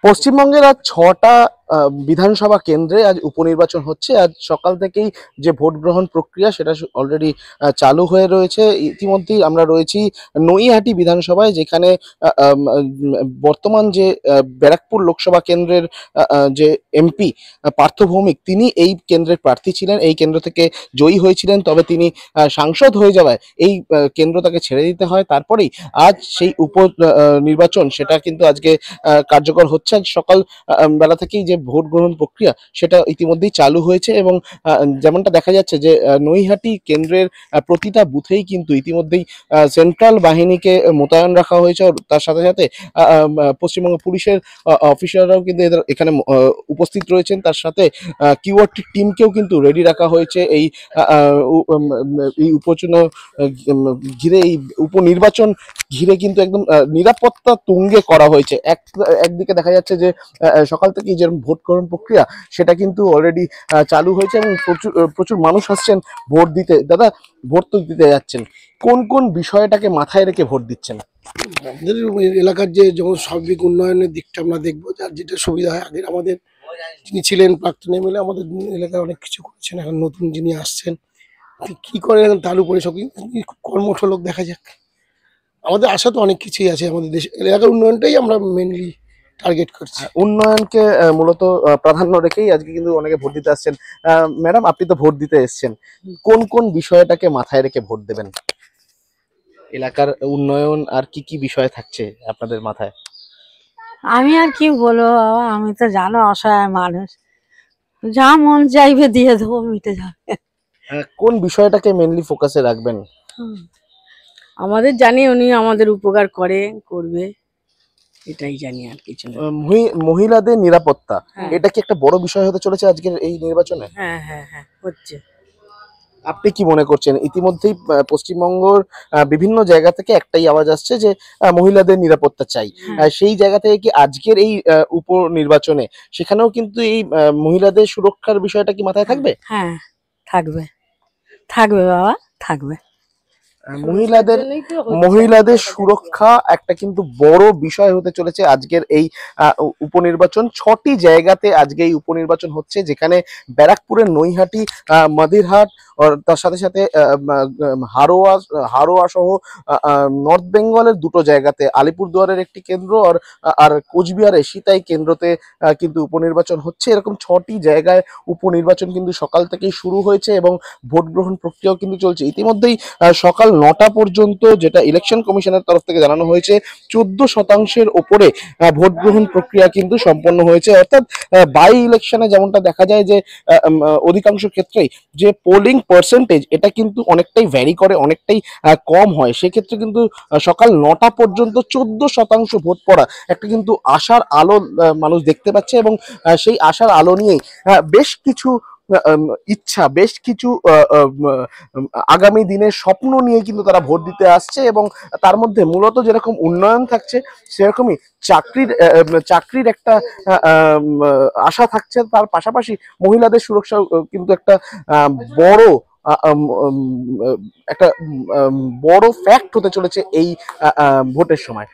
পশ্চিমবঙ্গের আজ ৬টা বিধানসভা কেন্দ্রে আজ উপনির্বাচন হচ্ছে। আজ সকাল থেকেই যে ভোট গ্রহণ প্রক্রিয়া সেটা অলরেডি চালু হয়ে রয়েছে। ইতিমধ্যেই আমরা রয়েছি নৈহাটি বিধানসভায়, যেখানে বর্তমান যে ব্যারাকপুর লোকসভা কেন্দ্রের যে এমপি পার্থ ভৌমিক, তিনি এই কেন্দ্রের প্রার্থী ছিলেন, এই কেন্দ্র থেকে জয়ী হয়েছিলেন। তবে তিনি সাংসদ হয়ে যাওয়ায় এই কেন্দ্র তাকে ছেড়ে দিতে হয়। তারপরেই আজ সেই নির্বাচন সেটা কিন্তু আজকে কার্যকর হচ্ছে। আজ সকাল বেলা থেকেই যে ভোট গ্রহণ প্রক্রিয়া সেটা ইতিমধ্যেই চালু হয়েছে, এবং যেমনটা দেখা যাচ্ছে যে নৈহাটি কেন্দ্রের প্রতিটা বুথেই কিন্তু ইতিমধ্যেই সেন্ট্রাল বাহিনীকে মোতায়েন রাখা হয়েছে। আর তার সাথে সাথে পশ্চিমবঙ্গ পুলিশের অফিসাররাও কিন্তু এদের এখানে উপস্থিত রয়েছেন। তার সাথে কিউআরটি টিমকেও কিন্তু রেডি রাখা হয়েছে এই উপচুনাव ঘিরে, এই উপনির্বাচন ঘিরে কিন্তু একদম নিরাপত্তা তুঙ্গে করা হয়েছে। একদিকে দেখা যাচ্ছে যে সকাল থেকেই যে ভোট গ্রহণ প্রক্রিয়া সেটা কিন্তু অলরেডি চালু হয়েছে, এবং প্রচুর প্রচুর মানুষ আসছেন ভোট দিতে। দাদা, ভোট তো দিতে যাচ্ছেন, কোন কোন বিষয়টাকে মাথায় রেখে ভোট দিচ্ছেন? আমাদের এলাকার যে যেমন সার্বিক উন্নয়নের দিকটা আমরা দেখবো, যার যেটা সুবিধা হয়। আগের আমাদের যিনি ছিলেন প্রাক্তন এমএলএ আমাদের এলাকায় অনেক কিছু করেছেন, এখন নতুন যিনি আসছেন কি করে তার উপরে সব খুব কর্মঠ লোক দেখা যাক। আমাদের আশা তো অনেক কিছুই আছে, আমাদের দেশ এলাকার উন্নয়নটাই আমরা মেনলি টার্গেট করছি। উন্নয়নকে মূলত প্রাধান্য রেখেই আজকে কিন্তু অনেকে ভোট দিতে আসছেন। ম্যাডাম, আপনি তো ভোট দিতে এসছেন, কোন কোন বিষয়টাকে মাথায় রেখে ভোট দেবেন? এলাকার উন্নয়ন আর কি কি বিষয় থাকছে আপনাদের মাথায়? আমি আর কি বলবো বাবা, আমি তো জানো অসহায় মানুষ, যা মন চাইবে দিয়ে দেবো, মিটে যাবে। কোন বিষয়টাকে মেনলি ফোকাসে রাখবেন? আমাদের জানি উনি আমাদের উপকার করবে, এটাই জানি, আর কিছু না। মহিলাদের নিরাপত্তা, হ্যাঁ। এটা কি একটা বড় বিষয় হতে চলেছে আজকের এই নির্বাচনে? হ্যাঁ হ্যাঁ হ্যাঁ, হচ্ছে। আপনি কি মনে করছেন? ইতিমধ্যেই পশ্চিমবঙ্গের বিভিন্ন জায়গা থেকে একটাই আওয়াজ আসছে যে মহিলাদের নিরাপত্তা চাই। সেই জায়গা থেকে কি আজকের এই উপনির্বাচনে সেখানেও কিন্তু এই মহিলাদের সুরক্ষার বিষয়টা কি মাথায় থাকবে? হ্যাঁ, থাকবে, থাকবে বাবা, থাকবে। মহিলাদের সুরক্ষা একটা কিন্তু বড় বিষয় হতে চলেছে আজকের এই উপনির্বাচন। 6টি জায়গাতে আজকে এই উপনির্বাচন হচ্ছে, যেখানে ব্যারাকপুরের নৈহাটি, মাদিরহাট, তার সাথে সাথে হারোয়া সহ নর্থ বেঙ্গলের 2টো জায়গাতে, আলিপুরদুয়ারের একটি কেন্দ্র আর কোচবিহারের সিতাই কেন্দ্রতে কিন্তু উপনির্বাচন হচ্ছে। এরকম 6টি জায়গায় উপনির্বাচন কিন্তু সকাল থেকেই শুরু হয়েছে, এবং ভোট গ্রহণ প্রক্রিয়াও কিন্তু চলছে। ইতিমধ্যেই সকাল 9টা পর্যন্ত, যেটা ইলেকশন কমিশনের তরফ থেকে জানানো হয়েছে, 14% ওপরে ভোট গ্রহণ প্রক্রিয়া কিন্তু সম্পন্ন হয়েছে। অর্থাৎ বাই ইলেকশনে যেমনটা দেখা যায় যে অধিকাংশ ক্ষেত্রেই যে পোলিং পার্সেন্টেজ এটা কিন্তু অনেকটাই ভ্যারি করে, অনেকটাই কম হয়। সেক্ষেত্রে কিন্তু সকাল 9টা পর্যন্ত 14% ভোট পড়া একটা কিন্তু আশার আলো মানুষ দেখতে পাচ্ছে, এবং সেই আশার আলো নিয়েই বেশ কিছু ইচ্ছা, বেশ কিছু আগামী দিনের স্বপ্ন নিয়ে কিন্তু তারা ভোট দিতে আসছে। এবং তার মধ্যে মূলত যেরকম উন্নয়ন থাকছে, সেরকমই চাকরির একটা আশা থাকছে। তার পাশাপাশি মহিলাদের সুরক্ষা কিন্তু একটা বড় একটা বড় ফ্যাক্ট হতে চলেছে এই ভোটের সময়।